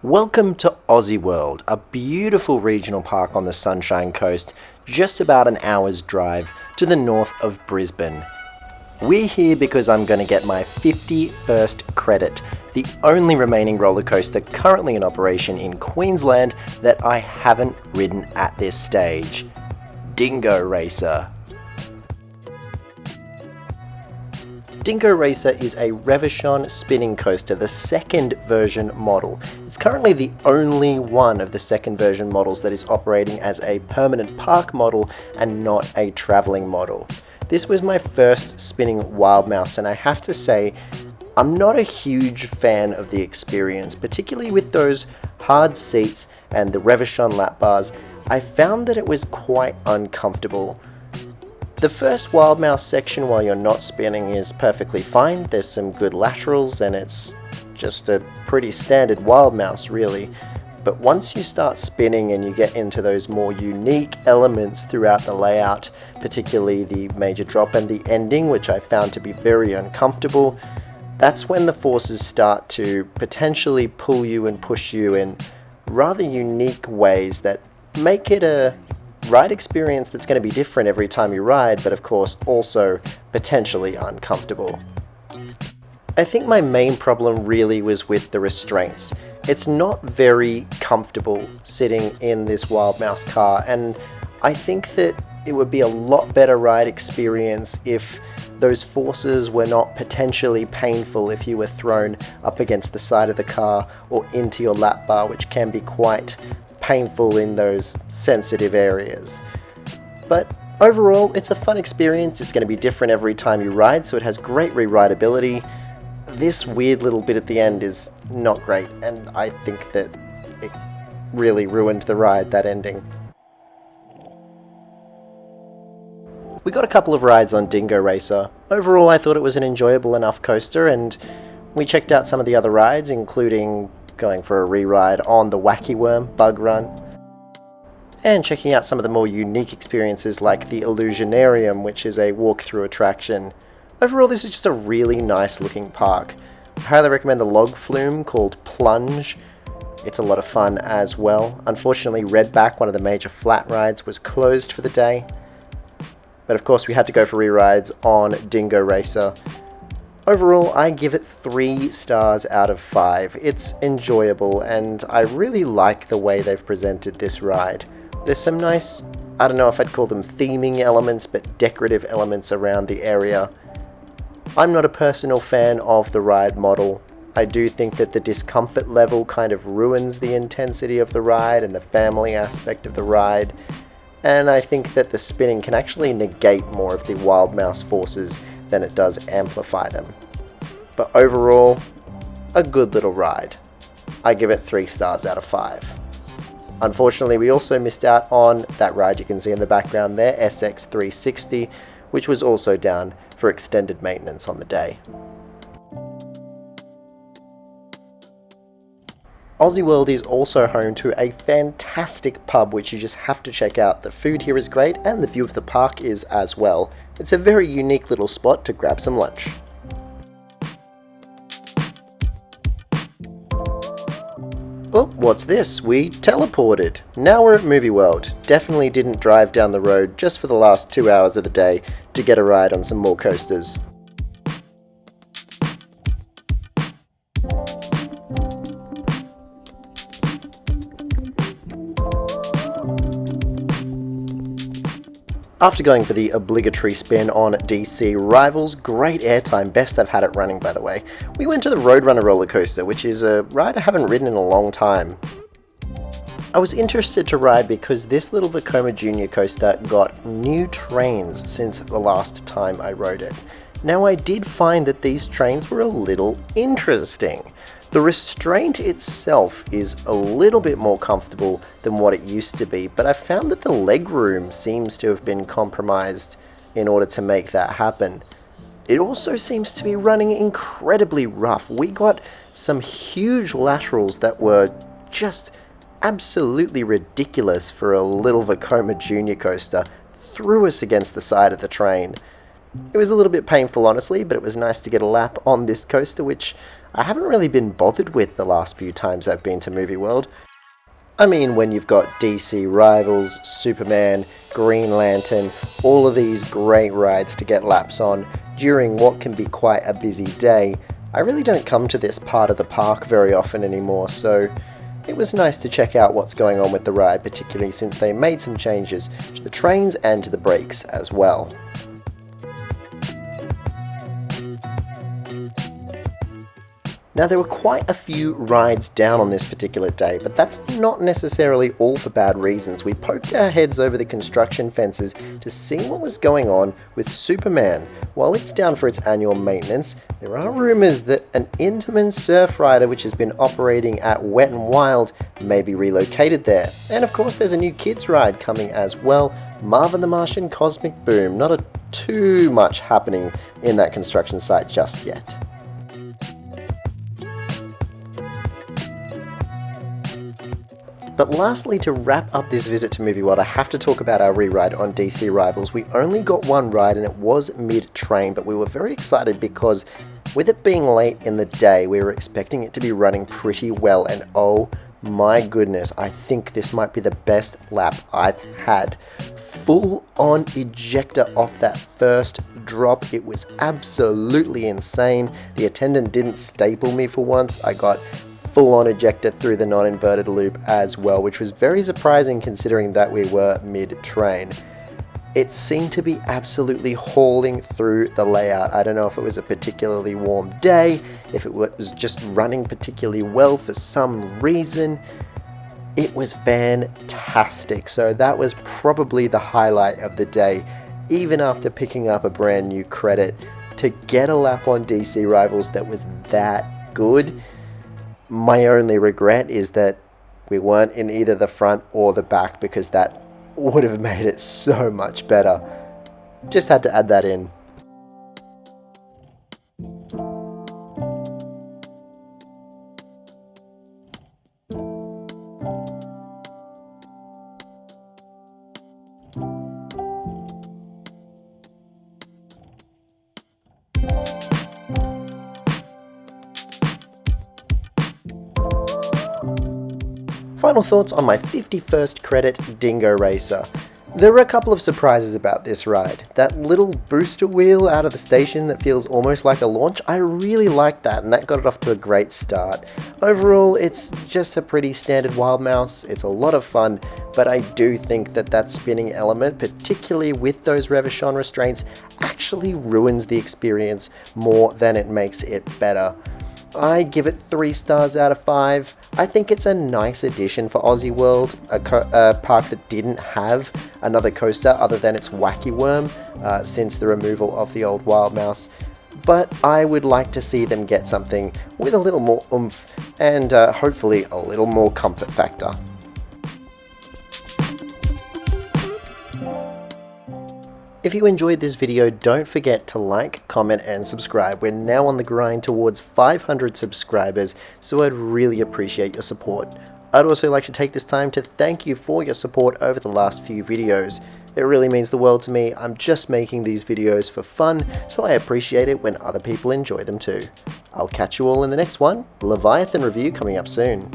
Welcome to Aussie World, a beautiful regional park on the Sunshine Coast, just about an hour's drive to the north of Brisbane. We're here because I'm going to get my 51st credit, the only remaining roller coaster currently in operation in Queensland that I haven't ridden at this stage. Dingo Racer. Dingo Racer is a Reverchon spinning coaster, the second version model. It's currently the only one of the second version models that is operating as a permanent park model and not a travelling model. This was my first spinning Wild Mouse, and I have to say, I'm not a huge fan of the experience, particularly with those hard seats and the Reverchon lap bars. I found that it was quite uncomfortable. The first Wild Mouse section while you're not spinning is perfectly fine. There's some good laterals and it's just a pretty standard Wild Mouse really. But once you start spinning and you get into those more unique elements throughout the layout, particularly the major drop and the ending, which I found to be very uncomfortable, that's when the forces start to potentially pull you and push you in rather unique ways that make it a ride experience that's going to be different every time you ride, but of course also potentially uncomfortable. I think my main problem really was with the restraints. It's not very comfortable sitting in this Wild Mouse car, and I think that it would be a lot better ride experience if those forces were not potentially painful if you were thrown up against the side of the car or into your lap bar, which can be quite painful in those sensitive areas. But overall, it's a fun experience. It's going to be different every time you ride, so it has great re-rideability. This weird little bit at the end is not great, and I think that it really ruined the ride, that ending. We got a couple of rides on Dingo Racer. Overall, I thought it was an enjoyable enough coaster, and we checked out some of the other rides, including going for a re-ride on the Wacky Worm Bug Run, and checking out some of the more unique experiences like the Illusionarium, which is a walk-through attraction. Overall, this is just a really nice looking park. I highly recommend the log flume called Plunge. It's a lot of fun as well. Unfortunately, Redback, one of the major flat rides, was closed for the day. But of course, we had to go for re-rides on Dingo Racer. Overall, I give it 3 stars out of 5. It's enjoyable, and I really like the way they've presented this ride. There's some nice, I don't know if I'd call them theming elements, but decorative elements around the area. I'm not a personal fan of the ride model. I do think that the discomfort level kind of ruins the intensity of the ride and the family aspect of the ride. And I think that the spinning can actually negate more of the Wild Mouse forces than it does amplify them. But overall, a good little ride. I give it 3 stars out of 5. Unfortunately, we also missed out on that ride you can see in the background there, SX360, which was also down for extended maintenance on the day. Aussie World is also home to a fantastic pub which you just have to check out. The food here is great and the view of the park is as well. It's a very unique little spot to grab some lunch. Oh, what's this? We teleported. Now we're at Movie World. Definitely didn't drive down the road just for the last 2 hours of the day to get a ride on some more coasters. After going for the obligatory spin on DC Rivals, great airtime, best I've had it running by the way, we went to the Roadrunner roller coaster, which is a ride I haven't ridden in a long time. I was interested to ride because this little Vekoma Junior coaster got new trains since the last time I rode it. Now I did find that these trains were a little interesting. The restraint itself is a little bit more comfortable than what it used to be, but I found that the legroom seems to have been compromised in order to make that happen. It also seems to be running incredibly rough. We got some huge laterals that were just absolutely ridiculous for a little Vekoma Junior coaster, threw us against the side of the train. It was a little bit painful honestly, but it was nice to get a lap on this coaster, which I haven't really been bothered with the last few times I've been to Movie World. I mean, when you've got DC Rivals, Superman, Green Lantern, all of these great rides to get laps on during what can be quite a busy day, I really don't come to this part of the park very often anymore, so it was nice to check out what's going on with the ride, particularly since they made some changes to the trains and to the brakes as well. Now, there were quite a few rides down on this particular day, but that's not necessarily all for bad reasons. We poked our heads over the construction fences to see what was going on with Superman. While it's down for its annual maintenance, there are rumours that an Intamin surf rider which has been operating at Wet n Wild may be relocated there. And of course there's a new kids ride coming as well, Marvin the Martian Cosmic Boom. Not too much happening in that construction site just yet. But lastly, to wrap up this visit to Movie World, I have to talk about our re-ride on DC Rivals. We only got one ride and it was mid-train, but we were very excited because with it being late in the day, we were expecting it to be running pretty well, and oh my goodness, I think this might be the best lap I've had. Full on ejector off that first drop. It was absolutely insane. The attendant didn't staple me for once. I got full-on ejector through the non-inverted loop as well, which was very surprising considering that we were mid-train. It seemed to be absolutely hauling through the layout. I don't know if it was a particularly warm day, if it was just running particularly well for some reason. It was fantastic. So that was probably the highlight of the day, even after picking up a brand new credit. To get a lap on DC Rivals that was that good, my only regret is that we weren't in either the front or the back, because that would have made it so much better. Just had to add that in. Final thoughts on my 51st credit Dingo Racer. There were a couple of surprises about this ride. That little booster wheel out of the station that feels almost like a launch, I really liked that, and that got it off to a great start. Overall, it's just a pretty standard Wild Mouse. It's a lot of fun, but I do think that that spinning element, particularly with those Revachon restraints, actually ruins the experience more than it makes it better. I give it 3 stars out of 5. I think it's a nice addition for Aussie World, a park that didn't have another coaster other than its Wacky Worm since the removal of the old Wild Mouse. But I would like to see them get something with a little more oomph and hopefully a little more comfort factor. If you enjoyed this video, don't forget to like, comment and subscribe. We're now on the grind towards 500 subscribers, so I'd really appreciate your support. I'd also like to take this time to thank you for your support over the last few videos. It really means the world to me. I'm just making these videos for fun, so I appreciate it when other people enjoy them too. I'll catch you all in the next one. Leviathan review coming up soon.